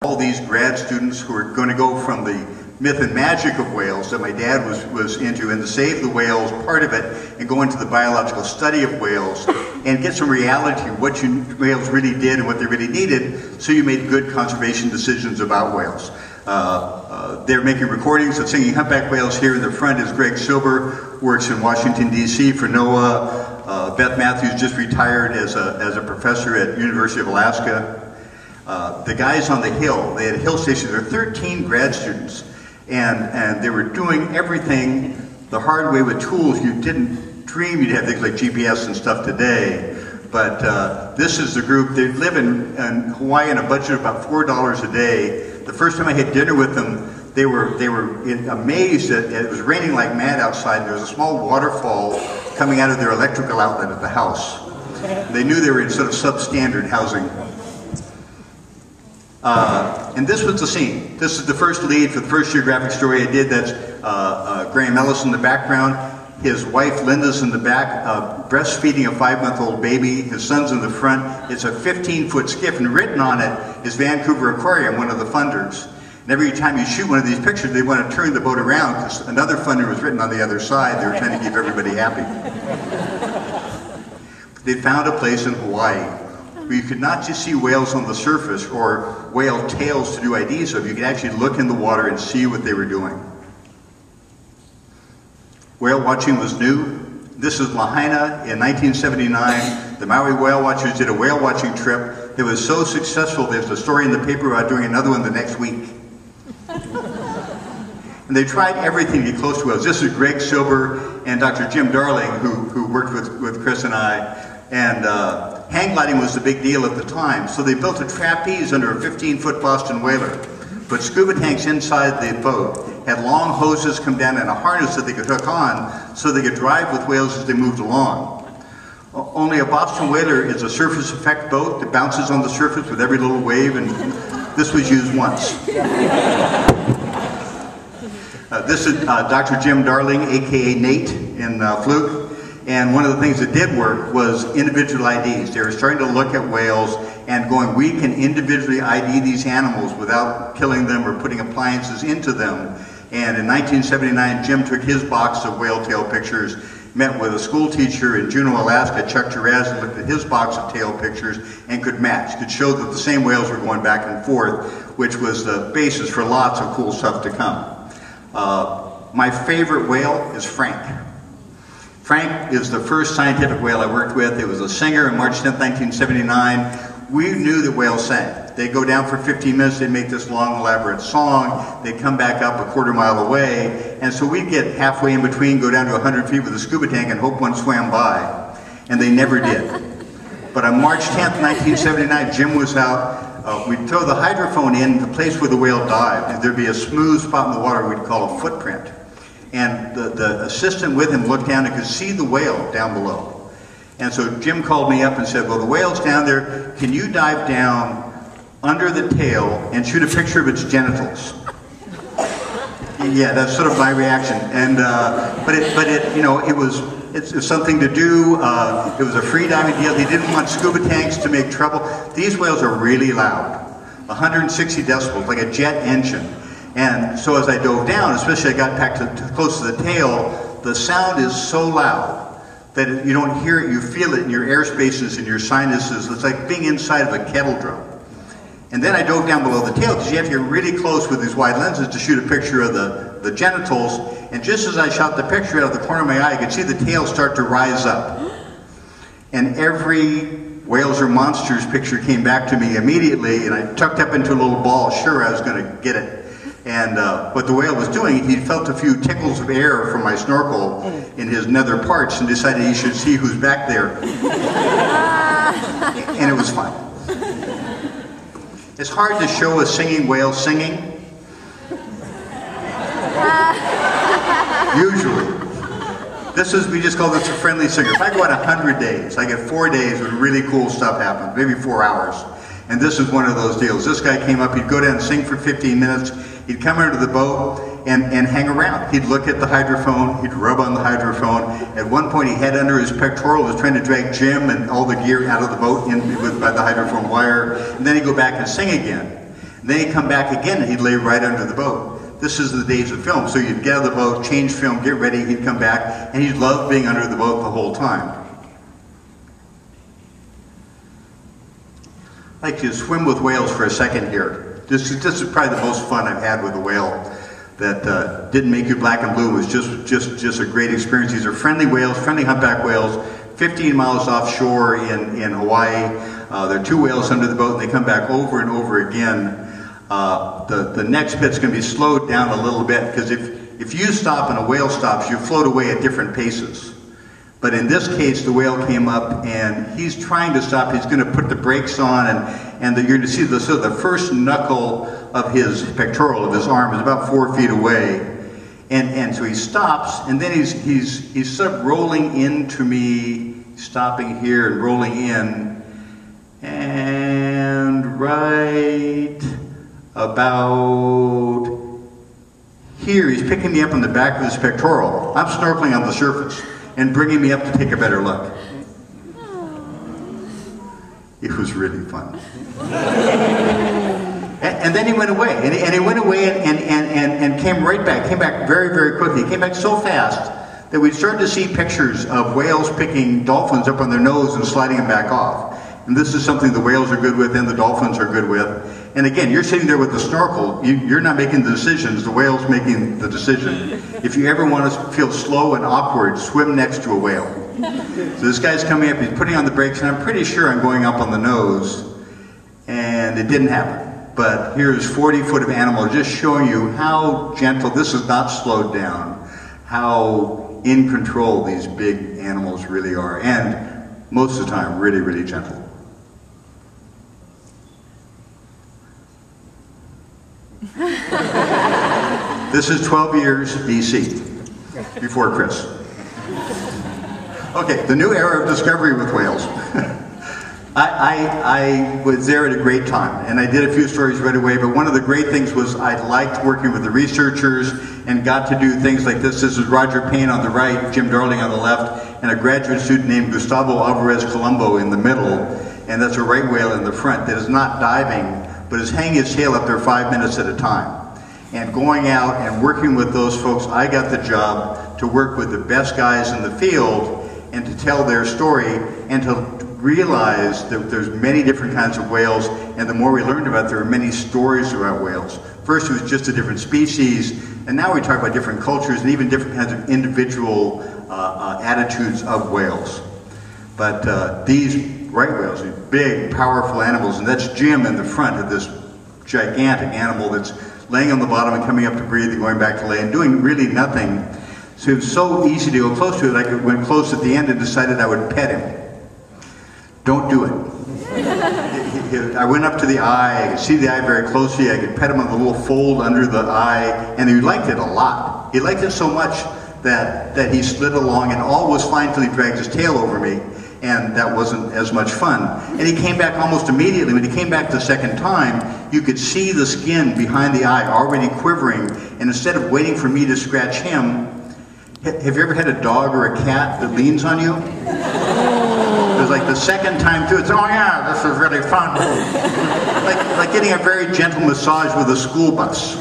all these grad students who are going to go from the myth and magic of whales that my dad was into, and to save the whales, part of it, and go into the biological study of whales and get some reality of what whales really did and what they really needed, so you made good conservation decisions about whales. They're making recordings of singing humpback whales. Here in the front is Greg Silber, works in Washington, D.C. for NOAA. Beth Matthews just retired as a professor at University of Alaska. The guys on the hill, they had a hill station, there were 13 grad students, and they were doing everything the hard way with tools you didn't dream you'd have, things like GPS and stuff today. But this is the group. They live in Hawaii on a budget of about $4 a day. The first time I had dinner with them, they were amazed that it was raining like mad outside, and there was a small waterfall coming out of their electrical outlet at the house. They knew they were in sort of substandard housing. And this was the scene. This is the first lead for the first geographic story I did. That's Graham Ellis in the background. His wife Linda's in the back, breastfeeding a 5-month-old baby. His son's in the front. It's a 15-foot skiff, and written on it is Vancouver Aquarium, one of the funders. And every time you shoot one of these pictures, they want to turn the boat around because another funder was written on the other side. They were trying to keep everybody happy. They found a place in Hawaii where you could not just see whales on the surface or whale tails to do IDs of. You could actually look in the water and see what they were doing. Whale watching was new. This is Lahaina in 1979. The Maui whale watchers did a whale watching trip. It was so successful, there's a story in the paper about doing another one the next week. And they tried everything to get close to whales. This is Greg Silber and Dr. Jim Darling, who worked with Chris and I. And hang gliding was the big deal at the time. So they built a trapeze under a 15-foot Boston whaler, put scuba tanks inside the boat, had long hoses come down and a harness that they could hook on so they could drive with whales as they moved along. Only a Boston whaler is a surface effect boat that bounces on the surface with every little wave, and this was used once. This is Dr. Jim Darling, aka Nate in Fluke. And one of the things that did work was individual IDs. They were starting to look at whales and going, we can individually ID these animals without killing them or putting appliances into them. And in 1979, Jim took his box of whale tail pictures, met with a school teacher in Juneau, Alaska, Chuck Jerez, and looked at his box of tail pictures and could match, could show that the same whales were going back and forth, which was the basis for lots of cool stuff to come. My favorite whale is Frank. Frank is the first scientific whale I worked with. It was a singer on March 10th, 1979. We knew that whales sang. They'd go down for 15 minutes, they'd make this long, elaborate song, they'd come back up a quarter mile away, and so we'd get halfway in between, go down to 100 feet with a scuba tank and hope one swam by, and they never did. But on March 10th, 1979, Jim was out. We'd throw the hydrophone in the place where the whale dived, and there'd be a smooth spot in the water we'd call a footprint. And the assistant with him looked down and could see the whale down below. And so Jim called me up and said, well, the whale's down there. Can you dive down under the tail and shoot a picture of its genitals? Yeah, that's sort of my reaction. And but it you know, it's something to do. It was a free diving deal. He didn't want scuba tanks to make trouble. These whales are really loud, 160 decibels, like a jet engine. And so as I dove down, especially I got back to close to the tail, the sound is so loud that you don't hear it, you feel it in your air spaces and your sinuses. It's like being inside of a kettle drum. And then I dove down below the tail because you have to get really close with these wide lenses to shoot a picture of the genitals. And just as I shot the picture out of the corner of my eye, I could see the tail start to rise up. And every whales or monsters picture came back to me immediately, and I tucked up into a little ball, sure I was going to get it. And what the whale was doing, he felt a few tickles of air from my snorkel in his nether parts and decided he should see who's back there. And it was fun. It's hard to show a singing whale singing. Usually. We just call this a friendly singer. If I go out 100 days, I get 4 days when really cool stuff happens, maybe 4 hours. And this is one of those deals. This guy came up, he'd go down and sing for 15 minutes, he'd come into the boat and hang around. He'd look at the hydrophone, he'd rub on the hydrophone. At one point he had under his pectoral, was trying to drag Jim and all the gear out of the boat by the hydrophone wire, and then he'd go back and sing again. Then he'd come back again and he'd lay right under the boat. This is the days of film. So you'd get out of the boat, change film, get ready, he'd come back, and he'd love being under the boat the whole time. I'd like to swim with whales for a second here. This is probably the most fun I've had with a whale that didn't make you black and blue. It was just a great experience. These are friendly whales, friendly humpback whales, 15 miles offshore in Hawaii. There are 2 whales under the boat, and they come back over and over again. The next bit's going to be slowed down a little bit, because if you stop and a whale stops, you float away at different paces. But in this case, the whale came up and he's trying to stop. He's going to put the brakes on, and you're going to see the first knuckle of his pectoral, of his arm, is about 4 feet away. And so he stops, and then he's sort of rolling into me, stopping here and rolling in. And right about here, he's picking me up on the back of his pectoral. I'm snorkeling on the surface and bringing me up to take a better look. It was really fun. And then he went away, and he went away and came right back. Came back very, very quickly. He came back so fast that we started to see pictures of whales picking dolphins up on their nose and sliding them back off. And this is something the whales are good with and the dolphins are good with. And again, you're sitting there with the snorkel. You're not making the decisions. The whale's making the decision. If you ever want to feel slow and awkward, swim next to a whale. So this guy's coming up, he's putting on the brakes, and I'm pretty sure I'm going up on the nose. And it didn't happen. But here's 40 foot of animal, just showing you how gentle, this is not slowed down, how in control these big animals really are. And most of the time, really, really gentle. This is 12 years BC, before Chris. Okay, the new era of discovery with whales. I was there at a great time, and I did a few stories right away, but one of the great things was I liked working with the researchers and got to do things like this. This is Roger Payne on the right, Jim Darling on the left, and a graduate student named Gustavo Alvarez Colombo in the middle, and that's a right whale in the front that is not diving, but is hanging its tail up there 5 minutes at a time. And going out and working with those folks, I got the job to work with the best guys in the field and to tell their story and to realize that there's many different kinds of whales, and the more we learned about it, there were many stories about whales. First it was just a different species, and now we talk about different cultures and even different kinds of individual attitudes of whales. But these right whales, these big, powerful animals, and that's Jim in the front of this gigantic animal that's laying on the bottom and coming up to breathe and going back to lay and doing really nothing. So it was so easy to go close to it. I went close at the end and decided I would pet him. Don't do it. I went up to the eye, I could see the eye very closely, I could pet him on the little fold under the eye, and he liked it a lot. He liked it so much that he slid along, and all was fine until he dragged his tail over me, and that wasn't as much fun. And he came back almost immediately. When he came back the second time, you could see the skin behind the eye already quivering, and instead of waiting for me to scratch him, have you ever had a dog or a cat that leans on you? It was like the second time through, it's, oh yeah, this is really fun. like getting a very gentle massage with a school bus.